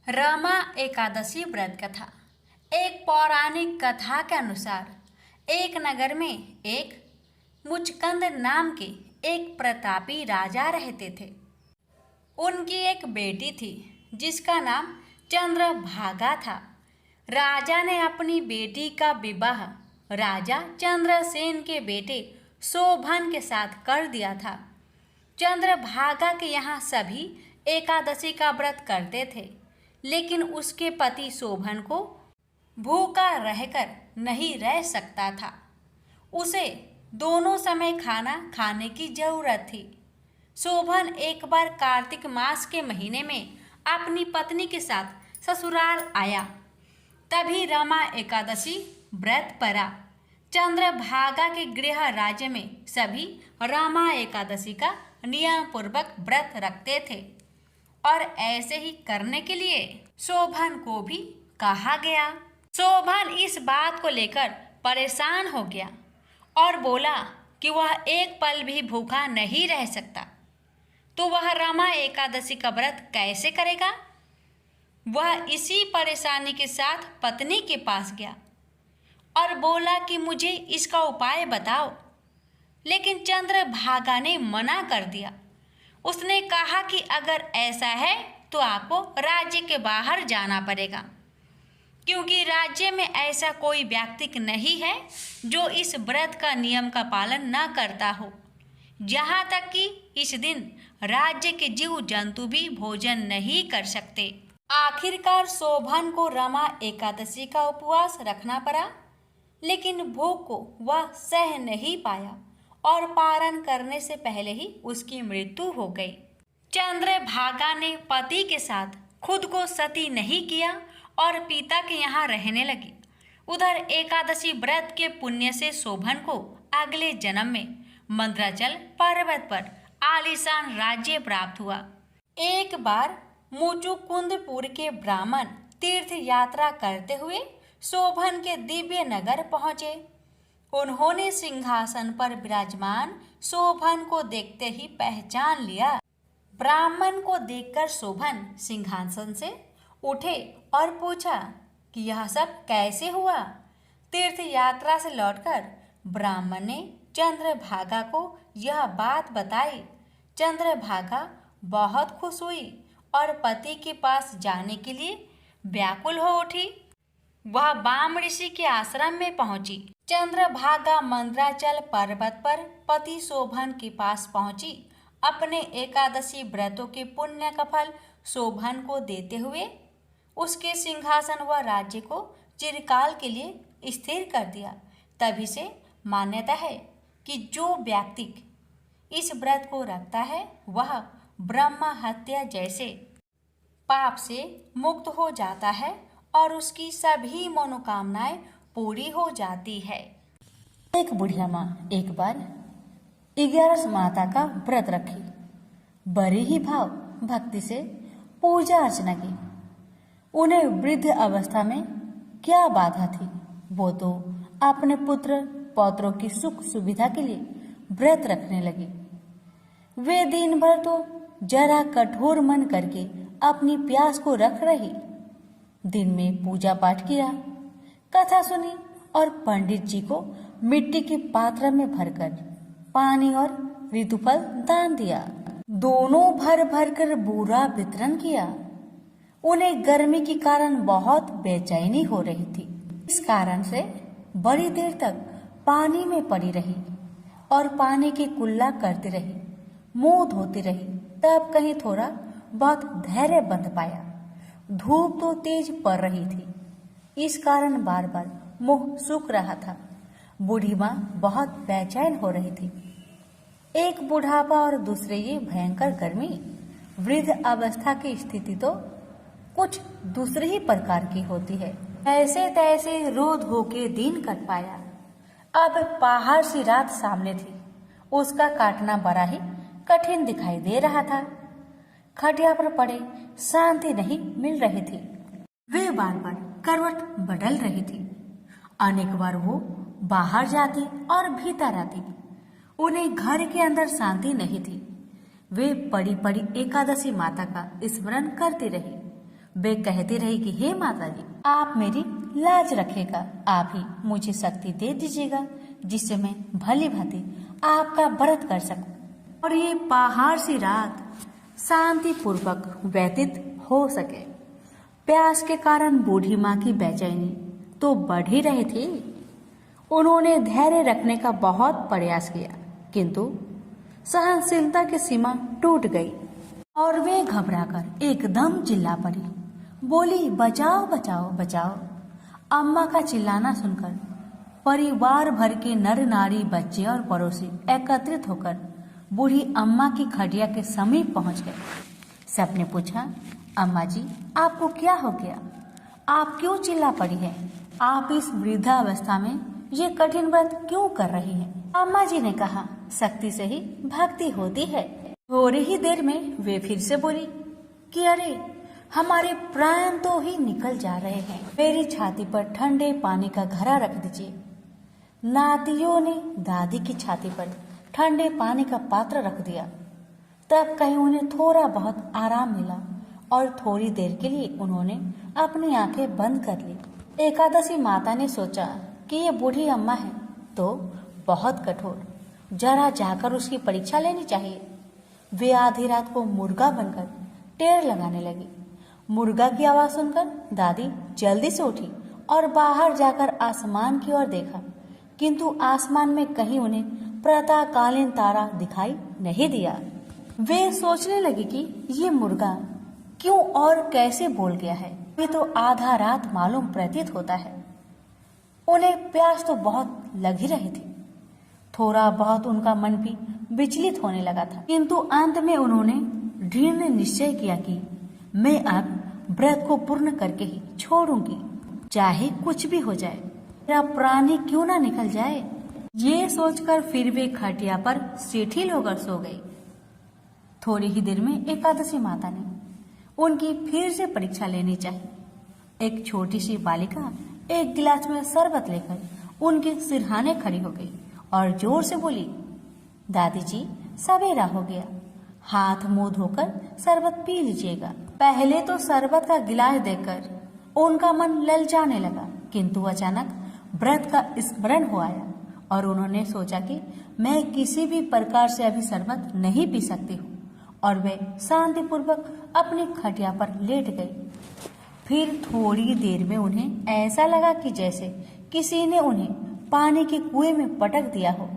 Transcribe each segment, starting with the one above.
रमा एकादशी व्रत कथा। एक पौराणिक कथा के अनुसार एक नगर में एक मुचकंद नाम के एक प्रतापी राजा रहते थे। उनकी एक बेटी थी जिसका नाम चंद्रभागा था। राजा ने अपनी बेटी का विवाह राजा चंद्रसेन के बेटे शोभन के साथ कर दिया था। चंद्रभागा के यहाँ सभी एकादशी का व्रत करते थे, लेकिन उसके पति शोभन को भूखा रहकर नहीं रह सकता था। उसे दोनों समय खाना खाने की जरूरत थी। शोभन एक बार कार्तिक मास के महीने में अपनी पत्नी के साथ ससुराल आया। तभी रमा एकादशी व्रत पड़ा। चंद्रभागा के गृह राज्य में सभी रमा एकादशी का नियम पूर्वक व्रत रखते थे और ऐसे ही करने के लिए शोभन को भी कहा गया। शोभन इस बात को लेकर परेशान हो गया और बोला कि वह एक पल भी भूखा नहीं रह सकता, तो वह रमा एकादशी का व्रत कैसे करेगा। वह इसी परेशानी के साथ पत्नी के पास गया और बोला कि मुझे इसका उपाय बताओ, लेकिन चंद्रभागा ने मना कर दिया। उसने कहा कि अगर ऐसा है तो आपको राज्य के बाहर जाना पड़ेगा, क्योंकि राज्य में ऐसा कोई व्यक्ति नहीं है जो इस व्रत का नियम का पालन न करता हो। यहाँ तक कि इस दिन राज्य के जीव जंतु भी भोजन नहीं कर सकते। आखिरकार शोभन को रमा एकादशी का उपवास रखना पड़ा, लेकिन भूख को वह सह नहीं पाया और पारण करने से पहले ही उसकी मृत्यु हो गई। चंद्रभागा ने पति के साथ खुद को सती नहीं किया और पिता के यहाँ रहने लगी। उधर एकादशी व्रत के पुण्य से शोभन को अगले जन्म में मंद्राचल पर्वत पर आलीशान राज्य प्राप्त हुआ। एक बार मुचुकुंदपुर के ब्राह्मण तीर्थ यात्रा करते हुए शोभन के दिव्य नगर पहुँचे। उन्होंने सिंहासन पर विराजमान शोभन को देखते ही पहचान लिया। ब्राह्मण को देखकर शोभन सिंहासन से उठे और पूछा कि यह सब कैसे हुआ। तीर्थ यात्रा से लौटकर ब्राह्मण ने चंद्रभागा को यह बात बताई। चंद्रभागा बहुत खुश हुई और पति के पास जाने के लिए व्याकुल हो उठी। वह वाम ऋषि के आश्रम में पहुंची। चंद्रभागा मंद्राचल पर्वत पर पति शोभन के पास पहुंची। अपने एकादशी व्रतों के पुण्य का फल शोभन को देते हुए उसके सिंहासन व राज्य को चिरकाल के लिए स्थिर कर दिया। तभी से मान्यता है कि जो व्यक्ति इस व्रत को रखता है वह ब्रह्म हत्या जैसे पाप से मुक्त हो जाता है और उसकी सभी मनोकामनाएं पूरी हो जाती है। एक बुढ़िया माँ एक बार 11 माता का व्रत रखी। बड़ी ही भाव भक्ति से पूजा अर्चना की। उन्हें वृद्ध अवस्था में क्या बाधा थी, वो तो अपने पुत्र पौत्रों की सुख सुविधा के लिए व्रत रखने लगी। वे दिन भर तो जरा कठोर मन करके अपनी प्यास को रख रही। दिन में पूजा पाठ किया, कथा सुनी और पंडित जी को मिट्टी के पात्र में भरकर पानी और ऋतुफल दान दिया। दोनों भर भर कर बूरा वितरण किया। उन्हें गर्मी के कारण बहुत बेचैनी हो रही थी। इस कारण से बड़ी देर तक पानी में पड़ी रही और पानी की कुल्ला करती रही, मुंह धोती रही। तब कहीं थोड़ा बहुत धैर्य बंध पाया। धूप तो तेज पड़ रही थी, इस कारण बार बार मुंह सूख रहा था। बूढ़ी माँ बहुत बेचैन हो रही थी। एक बुढ़ापा और दूसरे ये भयंकर गर्मी। वृद्ध अवस्था की स्थिति तो कुछ दूसरे ही प्रकार की होती है। ऐसे तैसे रो धो के दिन कट पाया। अब पहाड़ सी रात सामने थी। उसका काटना बड़ा ही कठिन दिखाई दे रहा था। खटिया पर पड़े शांति नहीं मिल रही थी। वे बार बार करवट बदल रही थी। अनेक बार वो बाहर जाती और भीतर आती। उन्हें घर के अंदर शांति नहीं थी। वे पड़ी पड़ी एकादशी माता का स्मरण करती रही। वे कहती रही कि हे माता जी, आप मेरी लाज रखेगा, आप ही मुझे शक्ति दे दीजिएगा जिससे मैं भली भांति आपका व्रत कर सकूं और ये पहाड़ सी रात शांति पूर्वक व्यतीत हो सके। प्यास के कारण बूढ़ी माँ की बेचैनी तो बढ़ ही रही थी। उन्होंने धैर्य रखने का बहुत प्रयास किया, किंतु सहनशीलता की सीमा टूट गई और वे घबराकर एकदम चिल्ला पड़ी। बोली, बचाओ बचाओ बचाओ। अम्मा का चिल्लाना सुनकर परिवार भर के नर नारी, बच्चे और पड़ोसी एकत्रित होकर बूढ़ी अम्मा की खटिया के समीप पहुंच गए। सबने पूछा, अम्मा जी, आपको क्या हो गया? आप क्यों चिल्ला पड़ी है? आप इस वृद्धावस्था में ये कठिन व्रत क्यों कर रही हैं? अम्मा जी ने कहा, शक्ति से ही भक्ति होती है। थोड़ी ही देर में वे फिर से बोली कि अरे, हमारे प्राण तो ही निकल जा रहे हैं। मेरी छाती पर ठंडे पानी का घड़ा रख दीजिए। नातियों ने दादी की छाती पर ठंडे पानी का पात्र रख दिया। तब कहीं उन्हें थोड़ा बहुत आराम मिला और थोड़ी देर के लिए उन्होंने अपनी आंखें बंद कर ली। एकादशी माता ने सोचा कि ये बूढ़ी अम्मा है तो बहुत कठोर, जरा जाकर उसकी परीक्षा लेनी चाहिए। वे आधी रात को मुर्गा बनकर टेर लगाने लगी। मुर्गा की आवाज सुनकर दादी जल्दी से उठी और बाहर जाकर आसमान की ओर देखा, किंतु आसमान में कहीं उन्हें प्रातःकालीन तारा दिखाई नहीं दिया। वे सोचने लगी कि ये मुर्गा क्यों और कैसे बोल गया है। ये तो आधा रात मालूम प्रतीत होता है। उन्हें प्यास तो बहुत लग ही रही थी। थोड़ा बहुत उनका मन भी विचलित होने लगा था, किंतु अंत में उन्होंने दृढ़ निश्चय किया कि मैं अब व्रत को पूर्ण करके ही छोड़ूंगी, चाहे कुछ भी हो जाए, मेरा प्राण ही क्यों ना निकल जाए। ये सोचकर फिर वे खटिया पर शिथिल होकर सो गई। थोड़ी ही देर में एकादशी माता ने उनकी फिर से परीक्षा लेनी चाहिए। एक छोटी सी बालिका एक गिलास में शरबत लेकर उनके सिरहाने खड़ी हो गई और जोर से बोली, दादी जी, सवेरा हो गया, हाथ मुंह धोकर शरबत पी लीजिएगा। पहले तो शरबत का गिलास देखकर उनका मन ललचाने लगा, किंतु अचानक व्रत का स्मरण हो आया और उन्होंने सोचा कि मैं किसी भी प्रकार से अभी शरबत नहीं पी सकती हूँ, और वे शांतिपूर्वक अपनी खटिया पर लेट गई। फिर थोड़ी देर में उन्हें ऐसा लगा कि जैसे किसी ने उन्हें पानी के कुएं में पटक दिया हो।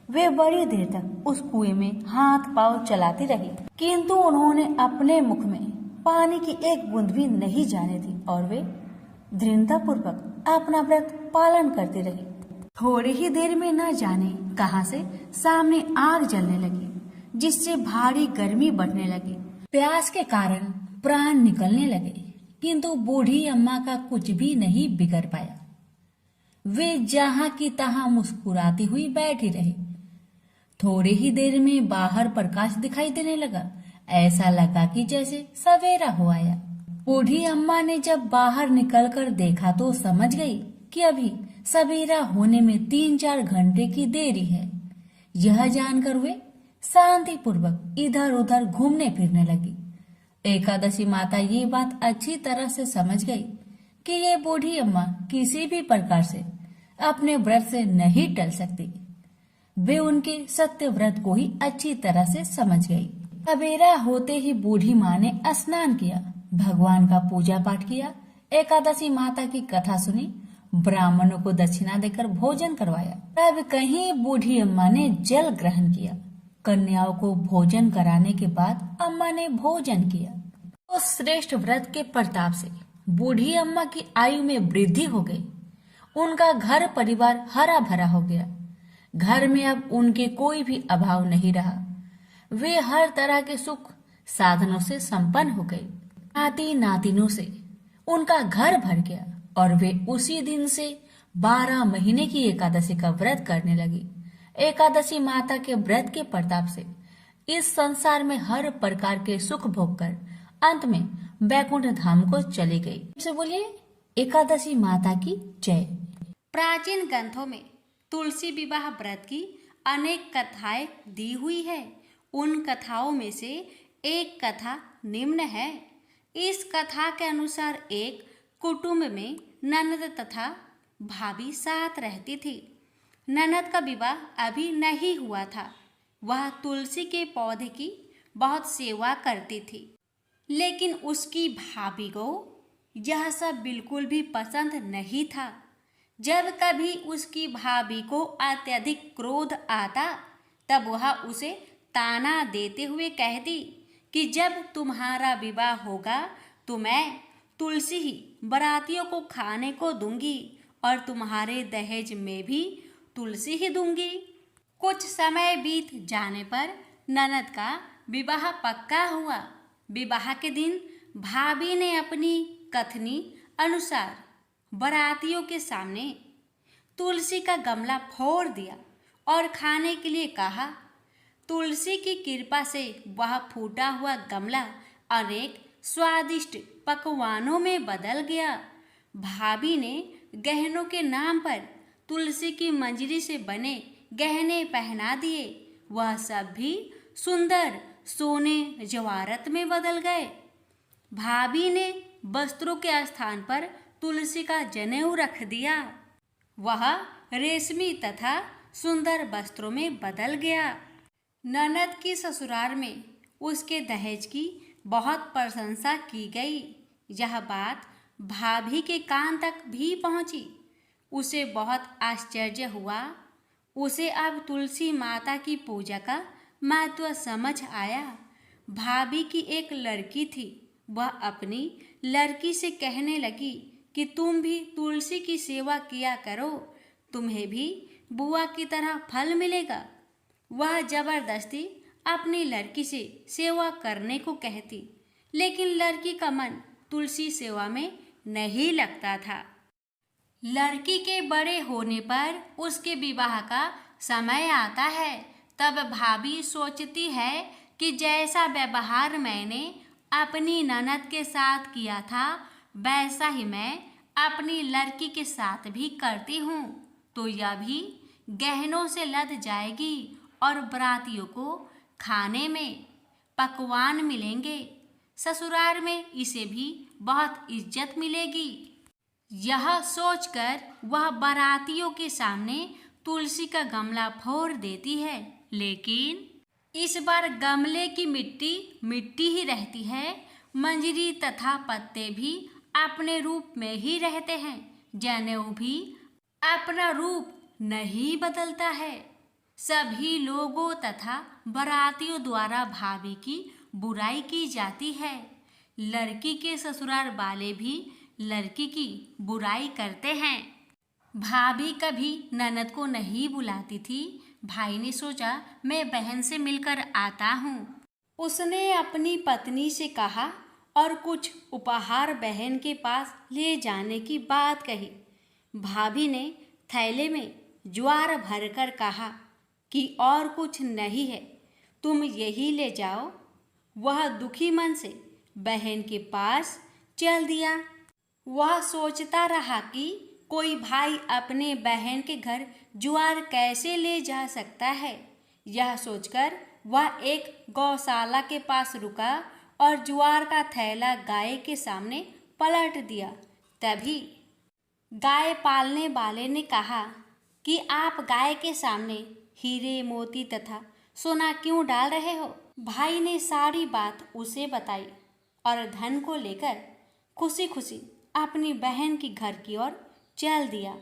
वे बड़ी देर तक उस कुएं में हाथ पांव चलाती रही, किंतु उन्होंने अपने मुख में पानी की एक बूंद भी नहीं जाने दी और वे दृढ़तापूर्वक अपना व्रत पालन करती रही। थोड़ी ही देर में न जाने कहां से सामने आग जलने लगी, जिससे भारी गर्मी बढ़ने लगी। प्यास के कारण प्राण निकलने लगे, किंतु बूढ़ी अम्मा का कुछ भी नहीं बिगड़ पाया। वे जहां की तहां मुस्कुराती हुई बैठी रही। थोड़ी ही देर में बाहर प्रकाश दिखाई देने लगा। ऐसा लगा कि जैसे सवेरा हो आया। बूढ़ी अम्मा ने जब बाहर निकलकर देखा तो समझ गई कि अभी सवेरा होने में 3-4 घंटे की देरी है। यह जानकर वे शांतिपूर्वक इधर उधर घूमने फिरने लगी। एकादशी माता ये बात अच्छी तरह से समझ गई कि ये बूढ़ी अम्मा किसी भी प्रकार से अपने व्रत से नहीं टल सकती। वे उनके सत्य व्रत को ही अच्छी तरह से समझ गई। सवेरा होते ही बूढ़ी माँ ने स्नान किया, भगवान का पूजा पाठ किया, एकादशी माता की कथा सुनी, ब्राह्मणों को दक्षिणा देकर भोजन करवाया। तब कहीं बूढ़ी अम्मा ने जल ग्रहण किया। कन्याओं को भोजन कराने के बाद अम्मा ने भोजन किया। उस श्रेष्ठ व्रत के प्रताप से बूढ़ी अम्मा की आयु में वृद्धि हो गई। उनका घर परिवार हरा भरा हो गया। घर में अब उनके कोई भी अभाव नहीं रहा। वे हर तरह के सुख साधनों से संपन्न हो गई। नाती नातिनों से उनका घर भर गया और वे उसी दिन से 12 महीने की एकादशी का व्रत करने लगी। एकादशी माता के व्रत के प्रताप से इस संसार में हर प्रकार के सुख भोग कर अंत में वैकुंठ धाम को चली गई। से बोलिए एकादशी माता की जय। प्राचीन ग्रंथों में तुलसी विवाह व्रत की अनेक कथाएं दी हुई है। उन कथाओं में से एक कथा निम्न है। इस कथा के अनुसार एक कुटुंब में ननद तथा भाभी साथ रहती थी। ननद का विवाह अभी नहीं हुआ था। वह तुलसी के पौधे की बहुत सेवा करती थी, लेकिन उसकी भाभी को यह सब बिल्कुल भी पसंद नहीं था। जब कभी उसकी भाभी को अत्यधिक क्रोध आता, तब वह उसे ताना देते हुए कहती कि जब तुम्हारा विवाह होगा तो मैं तुलसी ही बारातियों को खाने को दूंगी और तुम्हारे दहेज में भी तुलसी ही दूंगी। कुछ समय बीत जाने पर ननद का विवाह पक्का हुआ। विवाह के दिन भाभी ने अपनी कथनी अनुसार बारातियों के सामने तुलसी का गमला फोड़ दिया और खाने के लिए कहा। तुलसी की कृपा से वह फूटा हुआ गमला अनेक स्वादिष्ट पकवानों में बदल गया। भाभी ने गहनों के नाम पर तुलसी की मंजरी से बने गहने पहना दिए। वह सब भी सुंदर सोने जवाहरत में बदल गए। भाभी ने वस्त्रों के स्थान पर तुलसी का जनेऊ रख दिया। वह रेशमी तथा सुंदर वस्त्रों में बदल गया। ननद की ससुराल में उसके दहेज की बहुत प्रशंसा की गई। यह बात भाभी के कान तक भी पहुंची। उसे बहुत आश्चर्य हुआ। उसे अब तुलसी माता की पूजा का महत्व समझ आया। भाभी की एक लड़की थी। वह अपनी लड़की से कहने लगी कि तुम भी तुलसी की सेवा किया करो, तुम्हें भी बुआ की तरह फल मिलेगा। वह जबरदस्ती अपनी लड़की से सेवा करने को कहती, लेकिन लड़की का मन तुलसी सेवा में नहीं लगता था। लड़की के बड़े होने पर उसके विवाह का समय आता है। तब भाभी सोचती है कि जैसा व्यवहार मैंने अपनी ननद के साथ किया था, वैसा ही मैं अपनी लड़की के साथ भी करती हूँ, तो यह भी गहनों से लद जाएगी और बारातियों को खाने में पकवान मिलेंगे। ससुराल में इसे भी बहुत इज्जत मिलेगी। यह सोचकर वह बारातियों के सामने तुलसी का गमला फोड़ देती है, लेकिन इस बार गमले की मिट्टी मिट्टी ही रहती है। मंजरी तथा पत्ते भी अपने रूप में ही रहते हैं। जनेऊ भी अपना रूप नहीं बदलता है। सभी लोगों तथा बारातियों द्वारा भाभी की बुराई की जाती है। लड़की के ससुराल वाले भी लड़की की बुराई करते हैं। भाभी कभी ननद को नहीं बुलाती थी। भाई ने सोचा मैं बहन से मिलकर आता हूँ। उसने अपनी पत्नी से कहा और कुछ उपहार बहन के पास ले जाने की बात कही। भाभी ने थैले में ज्वार भरकर कहा कि और कुछ नहीं है, तुम यही ले जाओ। वह दुखी मन से बहन के पास चल दिया। वह सोचता रहा कि कोई भाई अपने बहन के घर ज्वार कैसे ले जा सकता है। यह सोचकर वह एक गौशाला के पास रुका और ज्वार का थैला गाय के सामने पलट दिया। तभी गाय पालने वाले ने कहा कि आप गाय के सामने हीरे मोती तथा सोना क्यों डाल रहे हो। भाई ने सारी बात उसे बताई और धन को लेकर खुशी खुशी अपनी बहन की घर की ओर चल दिया।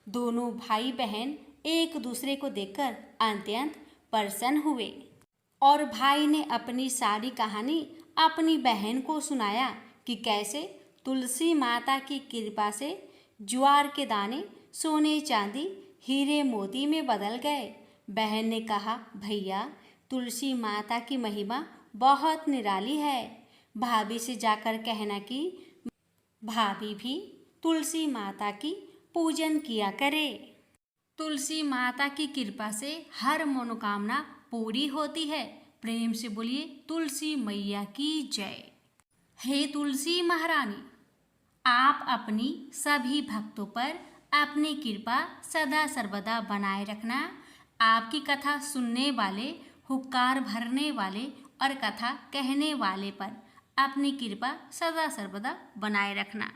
दोनों भाई बहन एक दूसरे को देखकर अत्यंत प्रसन्न हुए और भाई ने अपनी सारी कहानी अपनी बहन को सुनाया कि कैसे तुलसी माता की कृपा से ज्वार के दाने सोने चांदी हीरे मोती में बदल गए। बहन ने कहा, भैया तुलसी माता की महिमा बहुत निराली है। भाभी से जाकर कहना कि भाभी भी तुलसी माता की पूजन किया करे। तुलसी माता की कृपा से हर मनोकामना पूरी होती है। प्रेम से बोलिए तुलसी मैया की जय। हे तुलसी महारानी, आप अपनी सभी भक्तों पर अपनी कृपा सदा सर्वदा बनाए रखना। आपकी कथा सुनने वाले, हुक्कार भरने वाले और कथा कहने वाले पर अपनी कृपा सदा सर्वदा बनाए रखना।